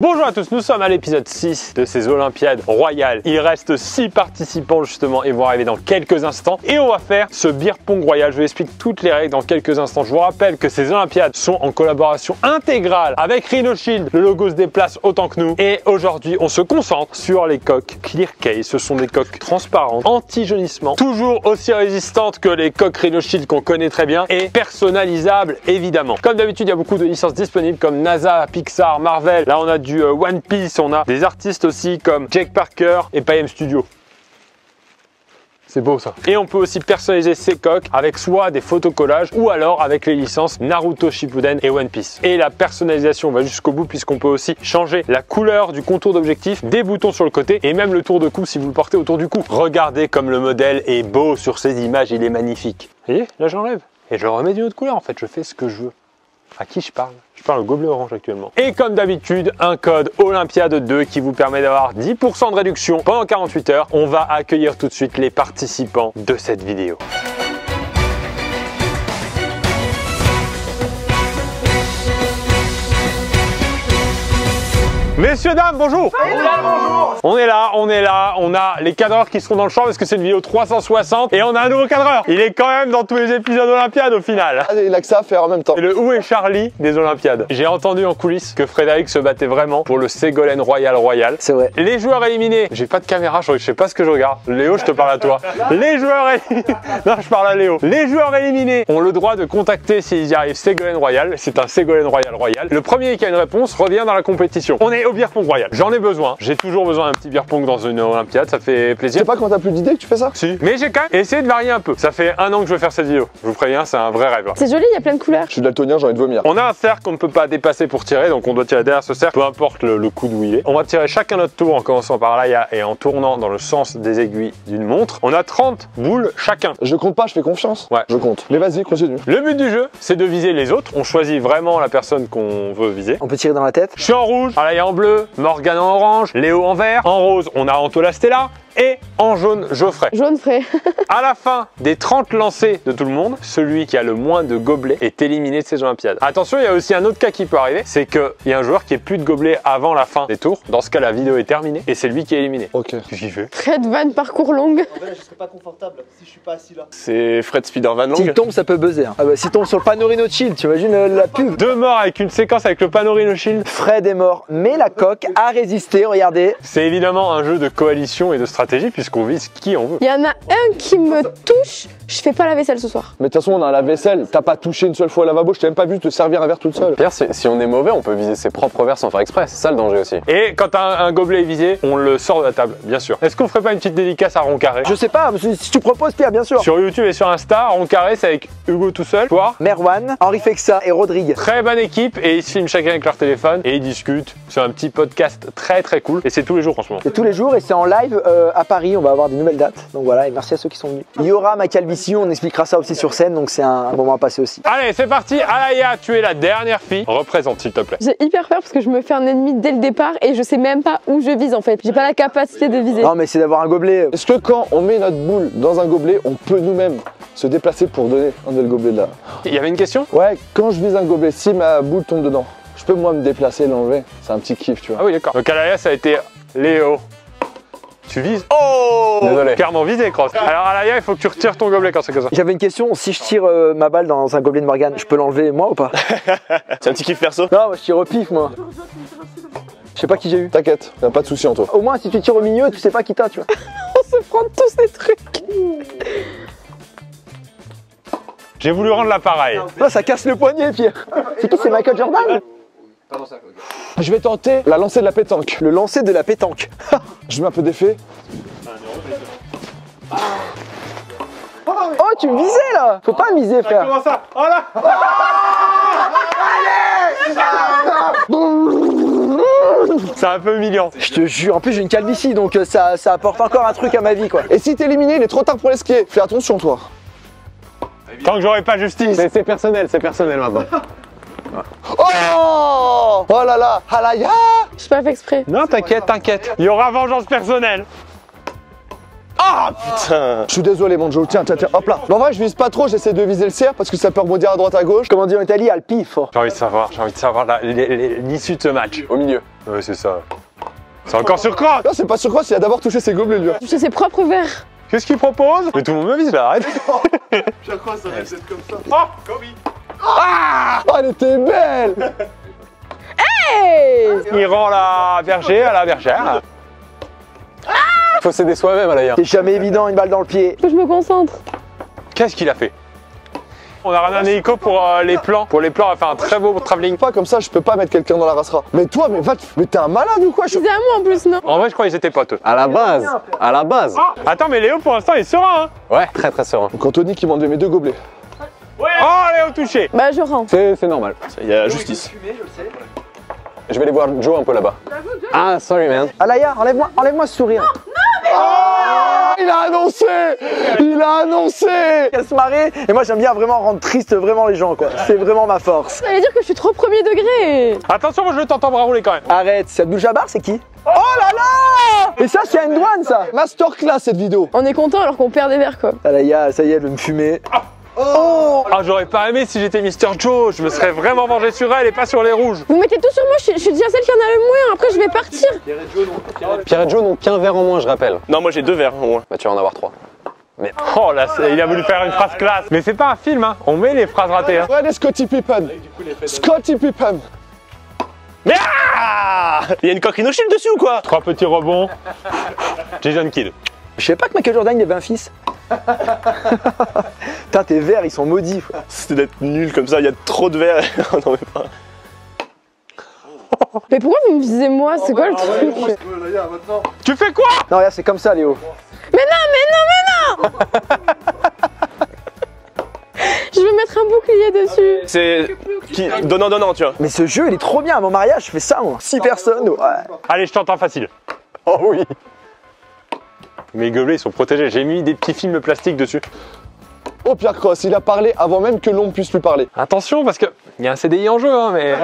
Bonjour à tous, nous sommes à l'épisode 6 de ces Olympiades royales. Il reste 6 participants justement et vont arriver dans quelques instants. Et on va faire ce beer pong royal. Je vous explique toutes les règles dans quelques instants. Je vous rappelle que ces Olympiades sont en collaboration intégrale avec Rhino Shield. Le logo se déplace autant que nous. Et aujourd'hui, on se concentre sur les coques Clear Case. Ce sont des coques transparentes, anti-jaunissement, toujours aussi résistantes que les coques Rhino Shield qu'on connaît très bien et personnalisables évidemment. Comme d'habitude, il y a beaucoup de licences disponibles comme NASA, Pixar, Marvel. Là, on a du One Piece, on a des artistes aussi comme Jake Parker et Payem Studio. C'est beau ça. Et on peut aussi personnaliser ces coques avec soit des photocollages ou alors avec les licences Naruto Shippuden et One Piece. Et la personnalisation va jusqu'au bout puisqu'on peut aussi changer la couleur du contour d'objectif, des boutons sur le côté et même le tour de cou si vous le portez autour du cou. Regardez comme le modèle est beau sur ces images, il est magnifique. Vous voyez, là j'enlève et je le remets d'une autre couleur en fait, je fais ce que je veux. À qui je parle? Je parle au gobelet orange actuellement. Et comme d'habitude, un code Olympiade 2 qui vous permet d'avoir 10% de réduction pendant 48 heures. On va accueillir tout de suite les participants de cette vidéo. Messieurs, dames, bonjour. Bonjour. On est là, on a les cadreurs qui seront dans le champ parce que c'est une vidéo 360 et on a un nouveau cadreur. Il est quand même dans tous les épisodes Olympiades au final. Il a que ça à faire en même temps. C'est le Où est Charlie des Olympiades. J'ai entendu en coulisses que Frédéric se battait vraiment pour le Ségolène Royal. C'est vrai. Les joueurs éliminés, j'ai pas de caméra, je sais pas ce que je regarde. Léo, je te parle à toi. Les joueurs éliminés, non, je parle à Léo. Les joueurs éliminés ont le droit de contacter s'ils y arrivent Ségolène Royal. C'est un Ségolène Royal. Le premier qui a une réponse revient dans la compétition. On est au beer pong royal. J'en ai besoin. J'ai toujours besoin d'un petit beer pong dans une Olympiade. Ça fait plaisir. C'est pas quand t'as plus d'idées que tu fais ça? Si. Mais j'ai quand même essayé de varier un peu. Ça fait 1 an que je veux faire cette vidéo. Je vous préviens, c'est un vrai rêve. C'est joli, il y a plein de couleurs. Je suis daltonien, j'ai envie de vomir. On a un cercle qu'on ne peut pas dépasser pour tirer, donc on doit tirer derrière ce cercle, peu importe le coude où il est. On va tirer chacun notre tour en commençant par là et en tournant dans le sens des aiguilles d'une montre. On a 30 boules chacun. Je compte pas, je fais confiance. Ouais. Je compte. Mais vas-y, continue. Le but du jeu, c'est de viser les autres. On choisit vraiment la personne qu'on veut viser. On peut tirer dans la tête. Je suis en rouge, Alaya en bleu, Morgane en orange, Léo en vert, en rose, on a Antola Stella. Et en jaune, Geoffrey. Jaune frais. À la fin des 30 lancers de tout le monde, celui qui a le moins de gobelets est éliminé de ces Olympiades. Attention, il y a aussi un autre cas qui peut arriver, c'est qu'il y a un joueur qui ait plus de gobelets avant la fin des tours. Dans ce cas, la vidéo est terminée et c'est lui qui est éliminé. Ok. Qu'est-ce qu'il fait? Fred Van parcours longue. En vrai, je serais pas confortable si je suis pas assis là. C'est Fred Spider Van S'il Long. tombe, ça peut buzzer. Ah bah, s'il tombe sur le panneau Rhino Shield, tu imagines la pub. 2 morts avec une séquence avec le panneau Rhino Shield. Fred est mort, mais la coque a résisté, regardez. C'est évidemment un jeu de coalition et de stratégie puisqu'on vise qui on veut. Il y en a un qui me touche, je fais pas la vaisselle ce soir. Mais de toute façon, on a la vaisselle. T'as pas touché une seule fois au lavabo, je t'ai même pas vu te servir un verre toute seule. Pire, si on est mauvais, on peut viser ses propres verres sans faire exprès. C'est ça le danger aussi. Et quand un gobelet est visé, on le sort de la table, bien sûr. Est-ce qu'on ferait pas une petite dédicace à Roncarré? Je sais pas, si tu proposes, Pierre, bien sûr. Sur YouTube et sur Insta, Roncarré, c'est avec Hugo tout seul, toi. Merwan, Henri Fexa et Rodrigue. Très bonne équipe et ils se filment chacun avec leur téléphone et ils discutent. C'est un petit podcast très cool et c'est tous les jours franchement. C'est tous les jours et c'est en live à Paris, on va avoir des nouvelles dates. Donc voilà, et merci à ceux qui sont venus. Il y aura ma calvitie, on expliquera ça aussi sur scène, donc c'est un moment à passer aussi. Allez, c'est parti. Alaya, tu es la dernière fille. Représente s'il te plaît. J'ai hyper peur parce que je me fais un ennemi dès le départ et je sais même pas où je vise en fait. J'ai pas la capacité de viser. Non mais c'est d'avoir un gobelet. Est-ce que quand on met notre boule dans un gobelet, on peut nous-mêmes se déplacer pour donner un le gobelet de là? Il y avait une question? Ouais, quand je vise un gobelet, si ma boule tombe dedans, je peux moi me déplacer et l'enlever. C'est un petit kiff, tu vois. Ah oui, d'accord. Donc Alaya, ça a été Léo. Tu vises? Oh! Désolé. Clairement visé, Cross. Alors Alaya, il faut que tu retires ton gobelet quand c'est comme ça. J'avais une question, si je tire ma balle dans un gobelet de Morgane, je peux l'enlever moi ou pas? C'est un petit kiff perso. Non, moi je tire au pif moi. Je sais pas qui j'ai eu. T'inquiète, y'a pas de souci en toi. Au moins si tu tires au milieu, tu sais pas qui t'as, tu vois. On se prend tous ces trucs. J'ai voulu rendre l'appareil. Non, ça casse le poignet, Pierre. C'est qui? C'est Michael Jordan? Je vais tenter la lancée de la pétanque. Le lancer de la pétanque. Je mets un peu d'effet. Oh, tu me visais là. Faut pas miser, frère. Comment ça? Oh là! C'est un peu humiliant. Je te jure, en plus j'ai une calvitie, donc ça apporte encore un truc à ma vie, quoi. Et si t'es éliminé, il est trop tard pour les skier. Fais attention, toi. Tant que j'aurai pas justice. C'est personnel maintenant. Oh! Oh là là! Alaya! J'ai pas fait exprès. Non, t'inquiète. Il y aura vengeance personnelle. Oh! Ah putain. Je suis désolé, mon Joe. Tiens, tiens, tiens. Hop là. Mais en vrai, je vise pas trop. J'essaie de viser le cerf parce que ça peut rebondir à droite à gauche. Comme on dit en Italie, al pifo. J'ai envie de savoir l'issue de ce match. Au milieu. Ouais, c'est ça. C'est encore sur cross. Non, c'est pas sur quoi. Il a d'abord touché ses gobelets, lui. Toucher ses propres verres. Qu'est-ce qu'il propose? Mais tout le monde me vise là, arrête. Chaque fois, ça va être comme ça. Oh, Kobe. Ah, elle était belle. Hey! Il rend la bergère à la bergère. Faut s'aider soi-même, Alaya. C'est jamais évident, une balle dans le pied. Faut que je me concentre. Qu'est-ce qu'il a fait? On a ramené un hélico pour les plans. Pour les plans, on a fait un très beau travelling. Pas comme ça, je peux pas mettre quelqu'un dans la racera. Mais toi, mais mais t'es un malade ou quoi? C'est à moi en plus, non? En vrai, je crois qu'ils étaient potes. À la base. À la base. Attends, mais Léo, pour l'instant, il est serein. Hein. Ouais, très très serein. Donc Anthony qui m'a enlevé mes 2 gobelets. Oh, Léo touché. Bah, je rends. C'est normal. Il y a la justice. Je vais aller voir Joe un peu là-bas. Ah, sorry man. Alaya, enlève-moi ce sourire. Il a annoncé. Il a annoncé. Elle se marrer. Et moi, j'aime bien vraiment rendre triste vraiment les gens, quoi. C'est vraiment ma force. Ça veut dire que je suis trop premier degré. Attention, moi je t'entends bras rouler quand même. Arrête, c'est Abdul-Jabbar, c'est qui? Oh là là! Et ça, c'est N-Douane, ça. Masterclass cette vidéo. On est content alors qu'on perd des verres, quoi. Alaya, ça y est, elle veut me fumer. Oh! Ah, j'aurais pas aimé si j'étais Mister Joe. Je me serais vraiment vengé sur elle et pas sur les rouges. Vous mettez tout sur moi, je suis déjà celle qui en a le moins. Après, je vais partir. Pierre et Joe n'ont qu'un verre en moins, je rappelle. Non, moi j'ai 2 verres au moins. Bah, tu vas en avoir 3. Oh là, il a voulu faire une phrase classe. Mais c'est pas un film, hein. On met les phrases ratées. Hein. Regardez Scottie Pippen. Scottie Pippen. Mais ah! Il y a une coquerine au shield dessus ou quoi? 3 petits rebonds. Jason Kidd. Je sais pas que Michael Jordan, il avait un fils. Putain, tes verres, ils sont maudits. C'était d'être nul comme ça, il y a trop de verres. On en met pas. Mais pourquoi vous me visez moi? C'est quoi le truc? Tu fais quoi? Non, regarde, c'est comme ça, Léo. Mais non! Je vais mettre un bouclier dessus. C'est qui donnant, tu vois. Mais ce jeu, il est trop bien. À mon mariage, je fais ça, moi. 6 personnes, ouais. Allez, je t'entends facile. Oh oui. Mes gobelets ils sont protégés. J'ai mis des petits films plastiques dessus. Oh, Pierre Cross, il a parlé avant même que l'on puisse lui parler. Attention parce que il y a un CDI en jeu, hein, mais.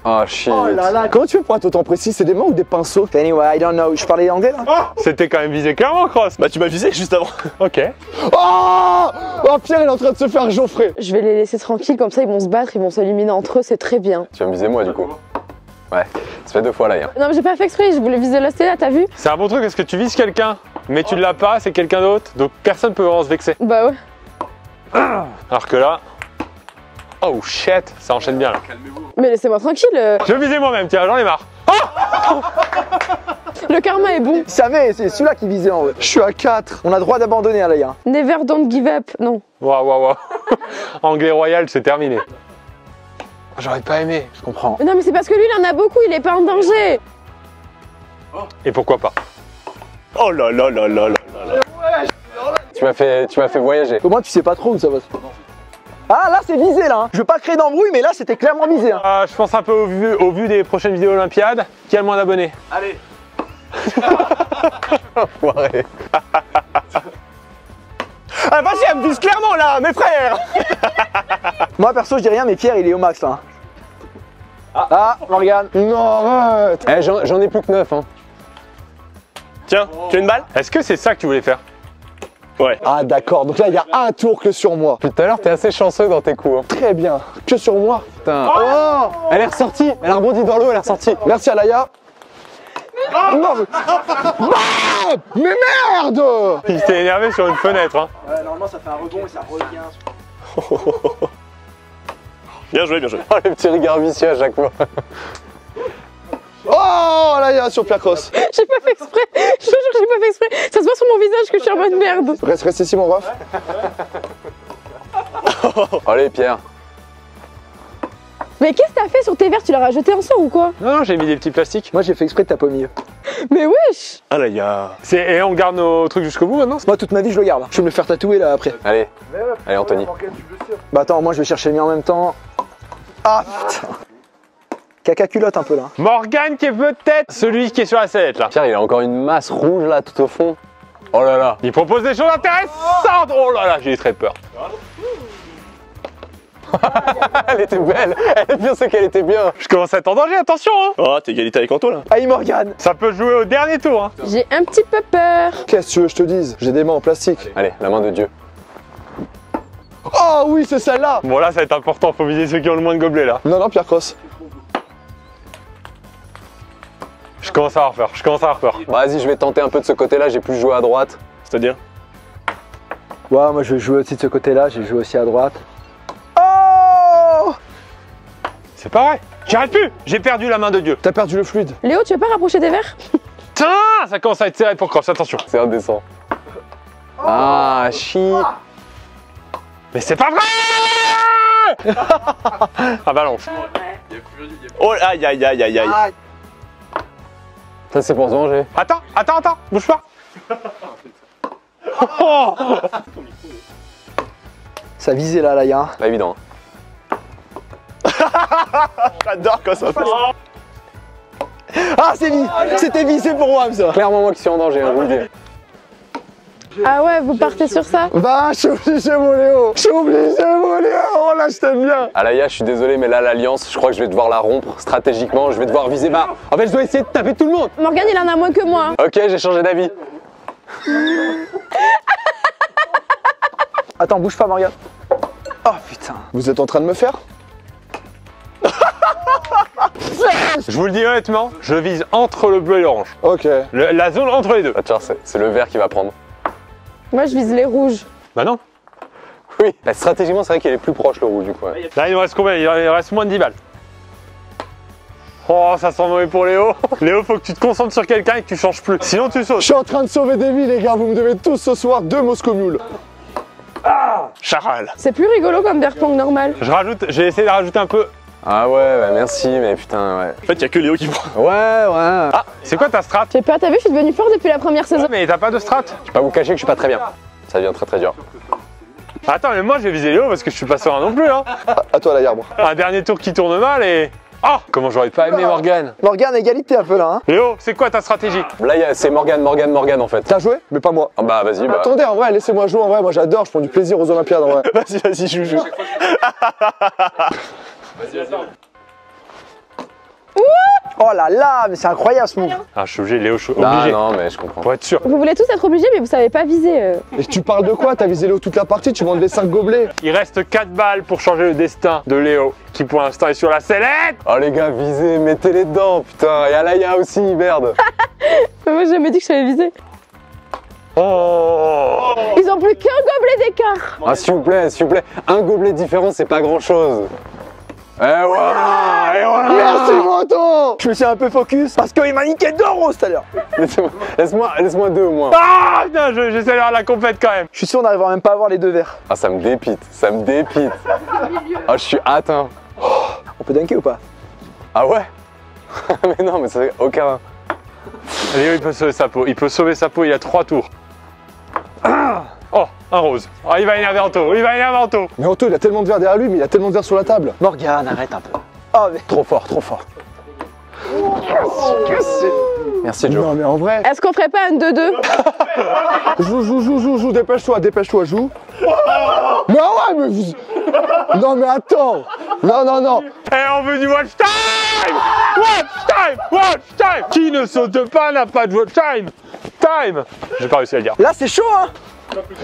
Oh shit. Oh là là. Comment tu fais pour être autant précis? C'est des mains ou des pinceaux? Anyway, I don't know. Je parlais anglais, là? C'était quand même visé clairement, Cross. Bah tu m'as visé juste avant. Ok. Oh, oh, Pierre, il est en train de se faire gaufrer. Je vais les laisser tranquilles, comme ça ils vont se battre, ils vont s'éliminer entre eux, c'est très bien. Tu vas me viser moi du coup. Ouais. Ça fait 2 fois là, hier. Non mais j'ai pas fait exprès, je voulais viser la Stella, t'as vu? C'est un bon truc parce que tu vises quelqu'un, mais tu ne l'as pas, c'est quelqu'un d'autre, donc personne peut vraiment se vexer. Bah ouais. Alors que là. Oh shit, ça enchaîne bien là. Mais laissez-moi tranquille, Je vais viser moi-même, tiens, j'en ai marre. le karma est bon. Il savait, c'est celui-là qui visait en vrai. Je suis à 4. On a droit d'abandonner, Alaya. Never don't give up, non. Waouh. Anglais royal, c'est terminé. J'aurais pas aimé. Je comprends. Non mais c'est parce que lui il en a beaucoup, il est pas en danger. Et pourquoi pas? Oh là là là là là. Tu m'as fait voyager. Au moins, tu sais pas trop où ça va se passer. Ah, là, c'est visé, là. Hein. Je veux pas créer d'embrouille, mais là, c'était clairement visé. Hein. Je pense un peu au vu des prochaines vidéos olympiades. Qui a le moins d'abonnés? Allez. Enfoiré. Ah vas-y, elle me vise clairement là, mes frères. Moi, perso, je dis rien, mais Pierre, il est au max, là. Ah, Morgane. Non, arrête. Eh, j'en ai plus que 9, hein. Tiens, tu as une balle? Est-ce que c'est ça que tu voulais faire? Ouais. Ah, d'accord. Donc là, il y a un tour que sur moi. Depuis tout à l'heure, t'es assez chanceux dans tes coups. Hein. Très bien. Que sur moi. Putain. Oh, Elle est ressortie. Elle a rebondi dans l'eau, elle est ressortie. merci Alaya. Non, mais... Ah, mais merde. Il s'est énervé sur une fenêtre. Hein. Ouais, normalement, ça fait un rebond et ça revient. Bien joué, bien joué. Oh, les petits regards vicieux à chaque fois. Oh, Alaya sur Pierre Cross. J'ai pas fait exprès, je te jure que j'ai pas fait exprès. Ça se voit sur mon visage que je suis en mode merde. Reste ici, mon ref. Allez, Pierre. Mais qu'est-ce que t'as fait sur tes verres? Tu l'as jeté en sang ou quoi? Non, j'ai mis des petits plastiques. Moi, j'ai fait exprès de taper au milieu. Mais wesh. Ah là, il y a. Et on garde nos trucs jusqu'au bout maintenant? Moi, toute ma vie, je le garde. Je vais me le faire tatouer, là, après. Allez. Allez, Anthony. Bah, attends, moi, je vais chercher le mien en même temps. Ah, putain. Caca culotte, un peu, là. Morgane qui est peut-être celui qui est sur la sellette là. Pierre, il a encore une masse rouge là, tout au fond. Oh là là. Il propose des choses intéressantes. Oh là là, j'ai très peur. Elle était belle. Elle est bien, c'est qu'elle était bien. Je commence à être en danger, attention hein. Oh, t'es égalité avec Anto là. Aïe Morgane. Ça peut jouer au dernier tour hein. J'ai un petit peu peur. Qu'est-ce que tu veux que je te dise? J'ai des mains en plastique. Allez, la main de Dieu. Oh oui, c'est celle-là. Bon là ça va être important, faut viser ceux qui ont le moins de gobelets là. Non, non, Pierre Cross. Je commence à avoir peur, Bah, vas-y, je vais tenter un peu de ce côté-là, j'ai plus joué à droite. C'est-à-dire? Ouais, moi je vais jouer aussi de ce côté-là, j'ai joué aussi à droite. Oh! C'est pas vrai. J'arrête plus. J'ai perdu la main de Dieu. T'as perdu le fluide. Léo, tu veux pas rapprocher tes verres? Tiens, ça commence à être serré pour Cross, attention. C'est indécent. Ah, chi. Mais c'est pas vrai. Avalanche. Oh, aïe aïe aïe aïe aïe. Ça, c'est pour se venger. Attends, bouge pas. Oh. Ça visait là, là, y'a. Pas évident. J'adore quand ça fait. Ah, c'est visé. C'était visé pour Wam ça. Clairement, moi qui suis en danger, hein, je vous le dis. Ah ouais, vous partez sur ça? Bah, je suis obligé, mon Léo. Je suis obligé, mon Léo. Oh là, je t'aime bien. Alaya, je suis désolé, mais là, l'alliance, je crois que je vais devoir la rompre stratégiquement. Je vais devoir viser bas. En fait, je dois essayer de taper tout le monde. Morgane, il en a moins que moi. Hein. Ok, j'ai changé d'avis. Attends, bouge pas, Morgane. Oh putain. Vous êtes en train de me faire? Je vous le dis honnêtement, je vise entre le bleu et l'orange. Ok. La zone entre les deux. Ah, tiens, c'est le vert qui va prendre. Moi, je vise les rouges. Bah non. Oui, bah, stratégiquement, c'est vrai qu'elle est plus proche, le rouge, du coup. Ouais. Là, il nous reste combien? Il reste moins de 10 balles. Oh, ça sent mauvais pour Léo. Léo, faut que tu te concentres sur quelqu'un et que tu changes plus. Sinon, tu Je sautes. suis en train de sauver des vies, les gars. Vous me devez tous ce soir 2 Moscow Mule. Charal. C'est plus rigolo comme beer pong normal. J'ai essayé de rajouter un peu. Ah ouais, bah merci, mais putain, ouais. En fait, y'a que Léo qui prend. Ouais. Ah, c'est quoi ta strat? J'ai pas, t'as vu, je suis devenue fort depuis la première saison. Mais t'as pas de strat? Je vais pas vous cacher que je suis pas très bien. Ça devient très dur. Attends, mais moi, j'ai visé Léo parce que je suis pas serein non plus. Hein. À toi, la arbre. Un dernier tour qui tourne mal et. Ah, comment j'aurais pas aimé Morgane. Morgane, égalité un peu là, hein. Léo, c'est quoi ta stratégie? Là, c'est Morgane en fait. T'as joué? Mais pas moi. Ah bah, vas-y, bah. Attendez, en vrai, laissez-moi jouer. En vrai, moi, j'adore. Je prends du plaisir aux Olympiades, en vrai. Vas-y, joue. Oh là là, mais c'est incroyable ce move. Ah, je suis obligé, Léo, je suis Ah obligé. non, mais je comprends. Pour être sûr. Vous voulez tous être obligés, mais vous savez pas viser. Et tu parles de quoi? T'as visé Léo toute la partie, tu m'as enlevé 5 gobelets. Il reste 4 balles pour changer le destin de Léo, qui pour l'instant est sur la sellette. Oh les gars, visez, mettez-les dedans, putain. Et Alaya aussi, merde. Mais moi, j'ai jamais dit que je savais viser. Oh. Ils ont plus qu'un gobelet d'écart. Ah, s'il vous plaît. Un gobelet différent, c'est pas grand-chose. Eh ouais, Merci, Menton. Je me suis un peu focus parce qu'il m'a niqué 2 euros tout à l'heure. Laisse-moi 2 au moins. Ah, putain, j'essaie d'avoir la compète quand même. Je suis sûr on n'arrivera même pas à avoir les 2 verres. Ah, ça me dépite. Ah, je suis atteint. On peut dunker ou pas? Ah ouais. Mais non, mais c'est aucun. Léo, il peut sauver sa peau, il a 3 tours. Ah. Oh, un rose. Oh, il va énerver Anto, Mais Anto, il a tellement de verre derrière lui, mais il a tellement de verre sur la table. Morgane, arrête un peu. Oh mais. Trop fort. Merci Joe. Non, mais en vrai. Est-ce qu'on ferait pas un 2-2? Joue, dépêche-toi, joue. Mais ouais, mais vous... Non, mais attends. Non. Eh, on veut du watch time. Watch time. Qui ne saute pas n'a pas de watch time. J'ai pas réussi à le dire. Là c'est chaud hein.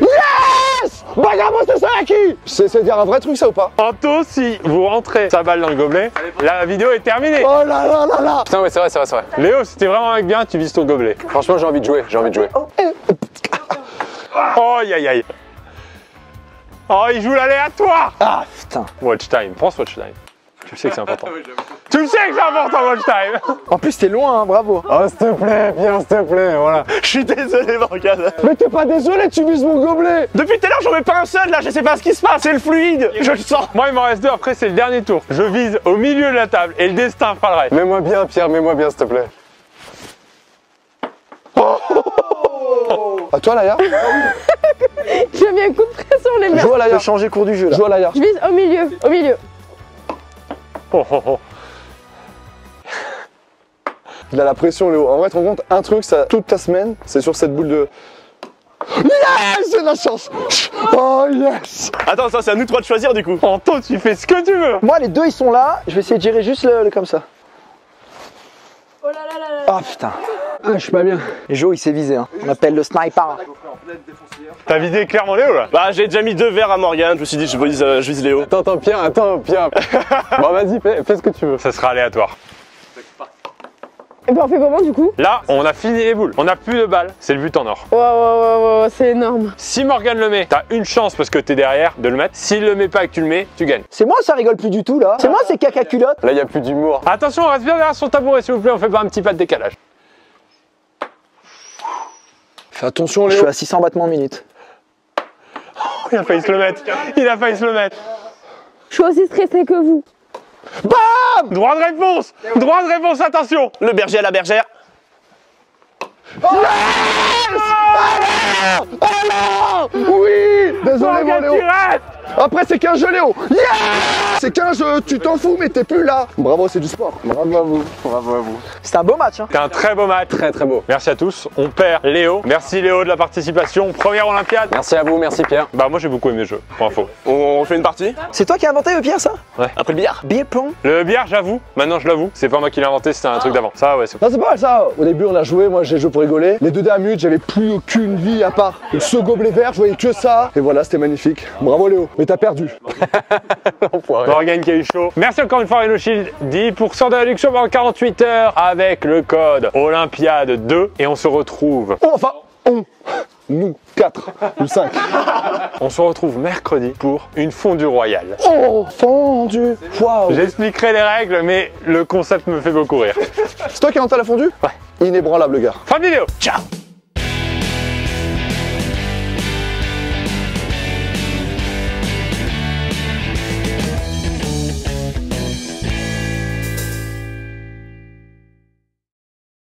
Yes! Vagabond, c'est ça qui? C'est dire un vrai truc, ça ou pas? Anto, si vous rentrez sa balle dans le gobelet, la vidéo est terminée. Oh là là là là! Putain, ouais, c'est vrai. Léo, si t'es vraiment avec bien, tu vises ton gobelet. Franchement, j'ai envie de jouer. Oh, aïe. Oh, il joue l'aléatoire. Ah putain. Watch time, prends ce watch time. Tu le sais que c'est important. Tu le sais que c'est important, watch time. En plus t'es loin hein, bravo. Oh, s'il te plaît, viens, s'il te plaît, voilà. Je suis désolé, Morgane. Mais t'es pas désolé, tu vises mon gobelet! Depuis tout à l'heure, j'en mets pas un seul là, je sais pas ce qui se passe, c'est le fluide. Je le sens. Moi, il m'en reste 2, après c'est le dernier tour. Je vise au milieu de la table et le destin fera le reste. Mets-moi bien, Pierre, s'il te plaît. À toi, Laïa. J'ai mis un coup de pression, les mecs. Joue à Je Laïa. peux changer cours du jeu là. Joue à Laïa. Je vise au milieu. Oh. Il a la pression, Léo. En vrai, tu te rends compte, un truc, ça, toute ta semaine, c'est sur cette boule de. Yes, j'ai de la chance. Oh yes. Attends, ça c'est à nous trois de choisir du coup. Anto, tu fais ce que tu veux. Moi, les deux, ils sont là. Je vais essayer de gérer juste le comme ça. Oh là là là là. Ah putain. Ah, je suis pas bien. Et Joe, il s'est visé. Hein. On appelle le sniper. T'as vidé clairement Léo là. Bah j'ai déjà mis 2 verres à Morgane, je me suis dit je vise Léo. Attends, Pierre. Bon, vas-y, fais ce que tu veux. Ça sera aléatoire. Et ben on fait comment du coup? Là, on a fini les boules. On a plus de balles. C'est le but en or. Wow, c'est énorme. Si Morgane le met, t'as une chance parce que t'es derrière de le mettre. S'il le met pas et que tu le mets, tu gagnes. C'est moi, ça rigole plus du tout là. C'est moi, c'est caca culotte. Là, il y a plus d'humour. Attention, on reste bien derrière son tabouret s'il vous plaît. On fait pas un petit pas de décalage. Fais attention, Je Léo. suis à 600 battements minute. Il a failli se le mettre. Il a failli se le mettre. Je suis aussi stressée que vous. Droit de réponse. Droit de réponse, attention. Le berger à la bergère. Oui. Désolé, mon Morgane Léo. qui reste. Après, c'est 15 jeux, Léo. Yes. C'est 15 jeux, tu t'en fous, mais t'es plus là. Bravo, c'est du sport. Bravo à vous. Bravo à vous. C'était un beau match. Hein. C'était un très beau match. Très très beau. Merci à tous. On perd Léo. Merci Léo de la participation. Première Olympiade. Merci à vous, merci Pierre. Bah moi j'ai beaucoup aimé le jeu, pour info. On fait une partie C'est toi qui as inventé le Pierre, ça? après le billard. Beer pong. Le bière, j'avoue, maintenant je l'avoue, c'est pas moi qui l'ai inventé, c'était un truc d'avant. Ça ouais, c'est Non, c'est pas mal ça. Au début, on a joué. Moi, j'ai joué pour rigoler. Les 2 dernières minutes, j'avais plus aucune vie à part ce gobelet vert. Je voyais que ça. Et voilà, c'était magnifique. Bravo, Léo. Mais t'as perdu. Morgane qui a eu chaud. Merci encore une fois Rhino Shield. 10% de réduction pendant 48 heures avec le code Olympiade 2. Et on se retrouve. Oh, enfin, nous, 4 ou 5. On se retrouve mercredi pour une fondue royale. Oh, fondu. Waouh. J'expliquerai les règles, mais le concept me fait beaucoup rire. C'est toi qui as inventé la fondue? Ouais. Inébranlable, le gars. Fin de vidéo. Ciao.